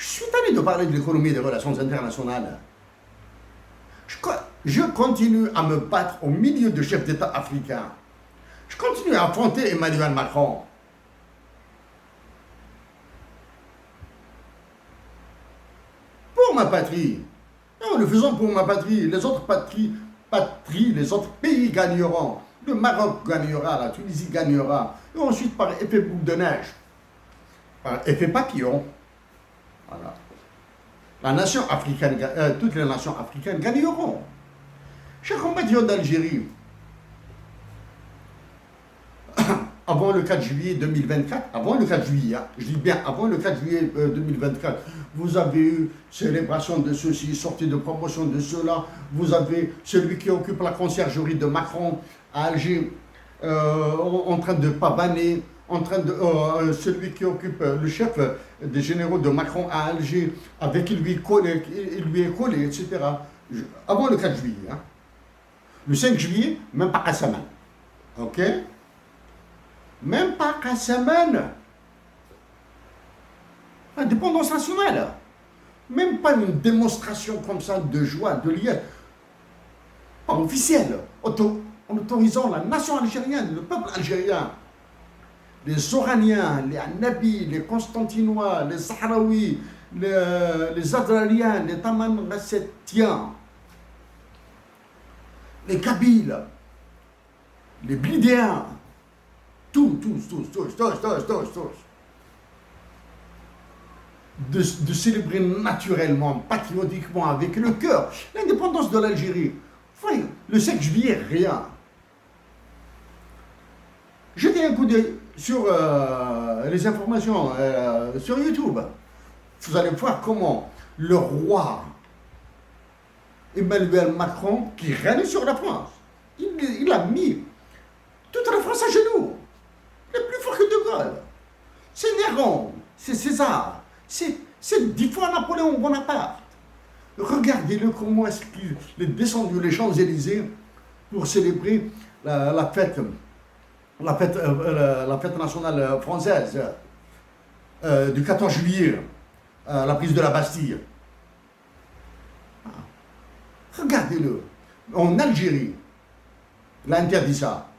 Je suis tanné de parler de l'économie et des relations internationales. Je continue à me battre au milieu de chefs d'État africains. Je continue à affronter Emmanuel Macron. Pour ma patrie. Nous le faisons pour ma patrie. Les autres patries, les autres pays gagneront. Le Maroc gagnera, la Tunisie gagnera. Et ensuite, par effet boule de neige, par effet papillon, voilà. La nation africaine, toutes les nations africaines gagneront. Chers compatriotes d'Algérie, avant le 4 juillet 2024, avant le 4 juillet, hein, je dis bien avant le 4 juillet 2024, vous avez eu célébration de ceci, sortie de promotion de cela, vous avez celui qui occupe la conciergerie de Macron à Alger, en train de pavaner, celui qui occupe le chef des généraux de Macron à Alger, avec qui lui est collé, etc. Avant le 4 juillet. Hein. Le 5 juillet, même pas à semaine. Ok? Même pas qu'à semaine. Indépendance nationale. Même pas une démonstration comme ça de joie, de lien. Pas officielle. En autorisant la nation algérienne, le peuple algérien. Les Oraniens, les Anabis, les Constantinois, les Sahraouis, les Adraliens, les Tamanrassétiens, les Kabyles, les Blidéens, tous. De célébrer naturellement, patriotiquement, avec le cœur, l'indépendance de l'Algérie. Voyez, le 5 juillet, rien. Jetez un coup d'œil sur les informations sur YouTube. Vous allez voir comment le roi Emmanuel Macron, qui règne sur la France, il a mis toute la France à genoux. Il est plus fort que De Gaulle. C'est Néron, c'est César, c'est 10 fois Napoléon Bonaparte. Regardez-le comment est-ce qu'il est descendu les Champs-Élysées pour célébrer la fête nationale française du 14 juillet, la prise de la Bastille. Regardez-le. En Algérie, il a interdit ça.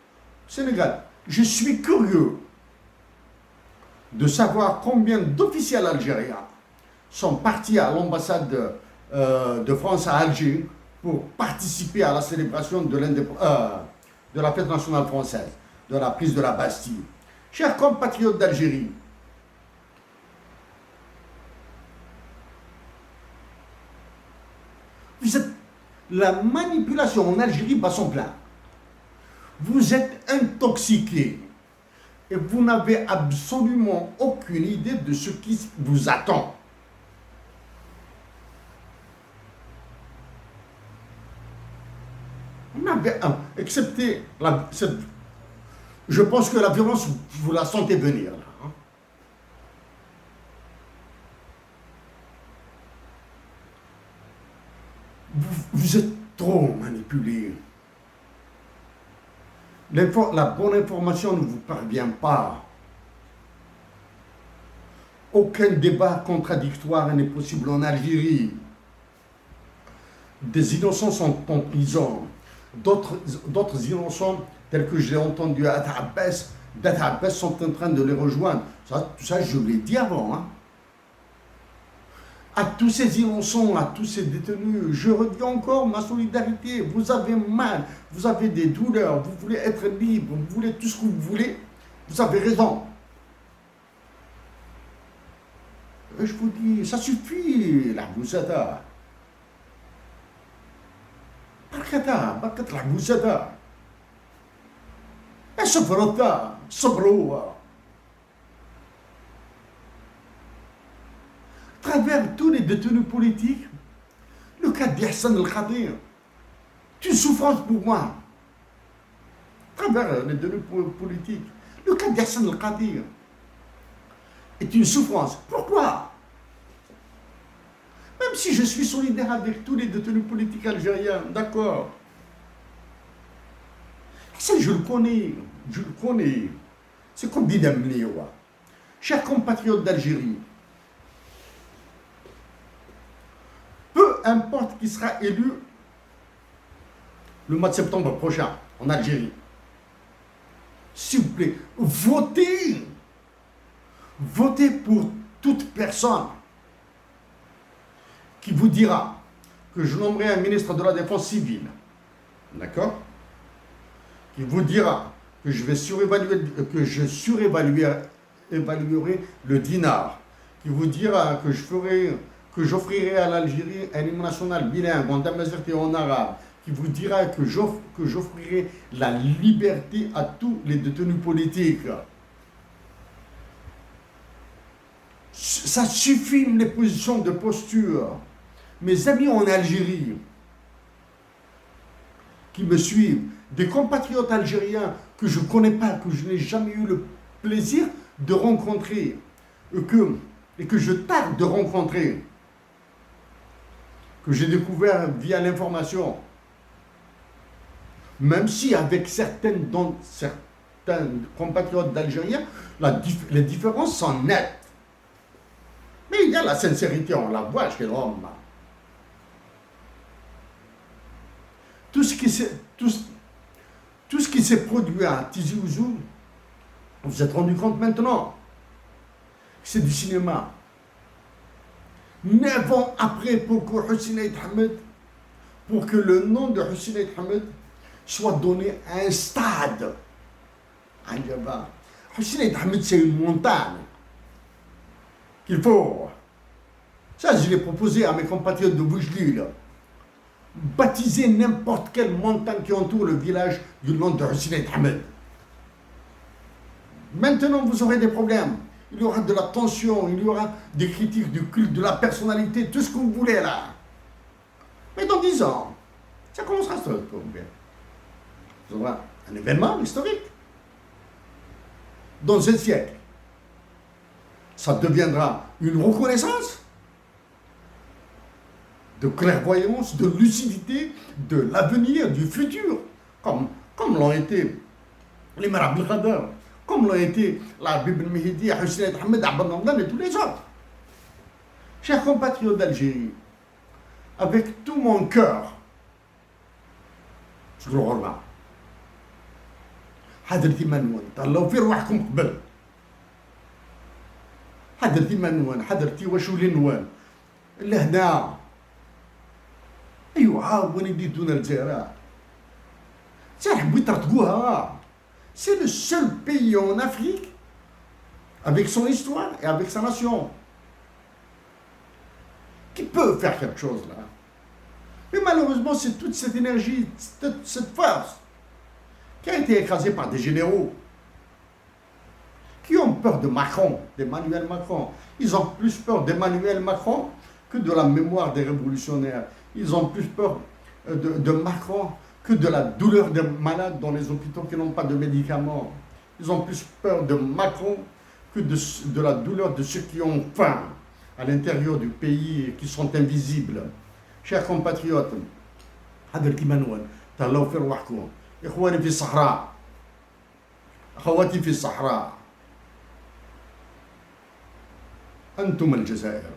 Sénégal, je suis curieux de savoir combien d'officiels algériens sont partis à l'ambassade de France à Alger pour participer à la célébration de la fête nationale française, de la prise de la Bastille. Chers compatriotes d'Algérie, la manipulation en Algérie bat son plein. Vous êtes intoxiqués et vous n'avez absolument aucune idée de ce qui vous attend. Excepté je pense que la violence, vous la sentez venir là. Hein? Vous êtes trop manipulés. La bonne information ne vous parvient pas. Aucun débat contradictoire n'est possible en Algérie. Des innocents sont en prison. D'autres innocents, tels que j'ai entendu à Abbas, sont en train de les rejoindre. Tout ça, je l'ai dit avant. Hein. À tous ces innocents, à tous ces détenus, je redis encore ma solidarité. Vous avez mal, vous avez des douleurs, vous voulez être libre, vous voulez tout ce que vous voulez. Vous avez raison. Et je vous dis, ça suffit, la boussada. بركة العبوسة الصبرة صبروا. Travers tous les détenus politiques, le cas d'Ihsan El-Khadir, c'est une souffrance pour moi. Travers les détenus politiques, le cas d'Ihsan El-Khadir est une souffrance. Pourquoi? Même si je suis solidaire avec tous les détenus politiques algériens, d'accord. Ça, je le connais. C'est comme dit Damlioua. Chers compatriotes d'Algérie, importe qui sera élu le mois de septembre prochain en Algérie, s'il vous plaît, votez. Votez pour toute personne qui vous dira que je nommerai un ministre de la Défense civile, d'accord? Qui vous dira que évaluerai le dinar, qui vous dira que j'offrirai à l'Algérie un hymne national bilingue en tamazight et en arabe, qui vous dira que j'offrirai la liberté à tous les détenus politiques. Ça suffit les positions de posture. Mes amis en Algérie qui me suivent, des compatriotes algériens que je ne connais pas, que je n'ai jamais eu le plaisir de rencontrer, et que je tarde de rencontrer, que j'ai découvert via l'information, même si avec certains compatriotes d'Algériens, les différences sont nettes. Mais il y a la sincérité, on la voit chez l'homme. Tout ce qui s'est produit à Tizi Ouzou, vous vous êtes rendu compte maintenant que c'est du cinéma. 9 ans après, pour que le nom de Hussein Aït Hamed soit donné à un stade. Hussein Aït Hamed, c'est une montagne qu'il faut. Ça, je l'ai proposé à mes compatriotes de Boujli, baptiser n'importe quelle montagne qui entoure le village du nom de Hussein Aït Hamed. Maintenant, vous aurez des problèmes. Il y aura de la tension, il y aura des critiques du culte, de la personnalité, tout ce que vous voulez là. Mais dans 10 ans, ça commencera à se trouver. Vous aurez un événement historique. Dans un siècle, ça deviendra une reconnaissance de clairvoyance, de lucidité, de l'avenir, du futur, comme l'ont été les Marab al-Khadr, comme l'ont été la Bible Mehdi, Hussein Aït Hamed, Abd Namdan et tous les autres. Chers compatriotes d'Algérie, avec tout mon cœur, je vous remercie. حضرتي منون طلعوا في روحكم قبل حضرتي منون حضرتي وشو لنوان لهنا ايوا وين يديتونا الجزائر تحبوا ترتقوها. C'est le seul pays en Afrique avec son histoire et avec sa nation qui peut faire quelque chose là. Mais malheureusement, c'est toute cette énergie, cette force qui a été écrasée par des généraux qui ont peur de Macron, d'Emmanuel Macron. Ils ont plus peur d'Emmanuel Macron que de la mémoire des révolutionnaires. Ils ont plus peur de Macron que de la douleur des malades dans les hôpitaux qui n'ont pas de médicaments. Ils ont plus peur de Macron que de la douleur de ceux qui ont faim à l'intérieur du pays et qui sont invisibles. Chers compatriotes, حضرتي منون تهلاو في روحكم. إخواني في الصحراء، أخواتي في الصحراء، أنتم الجزائر.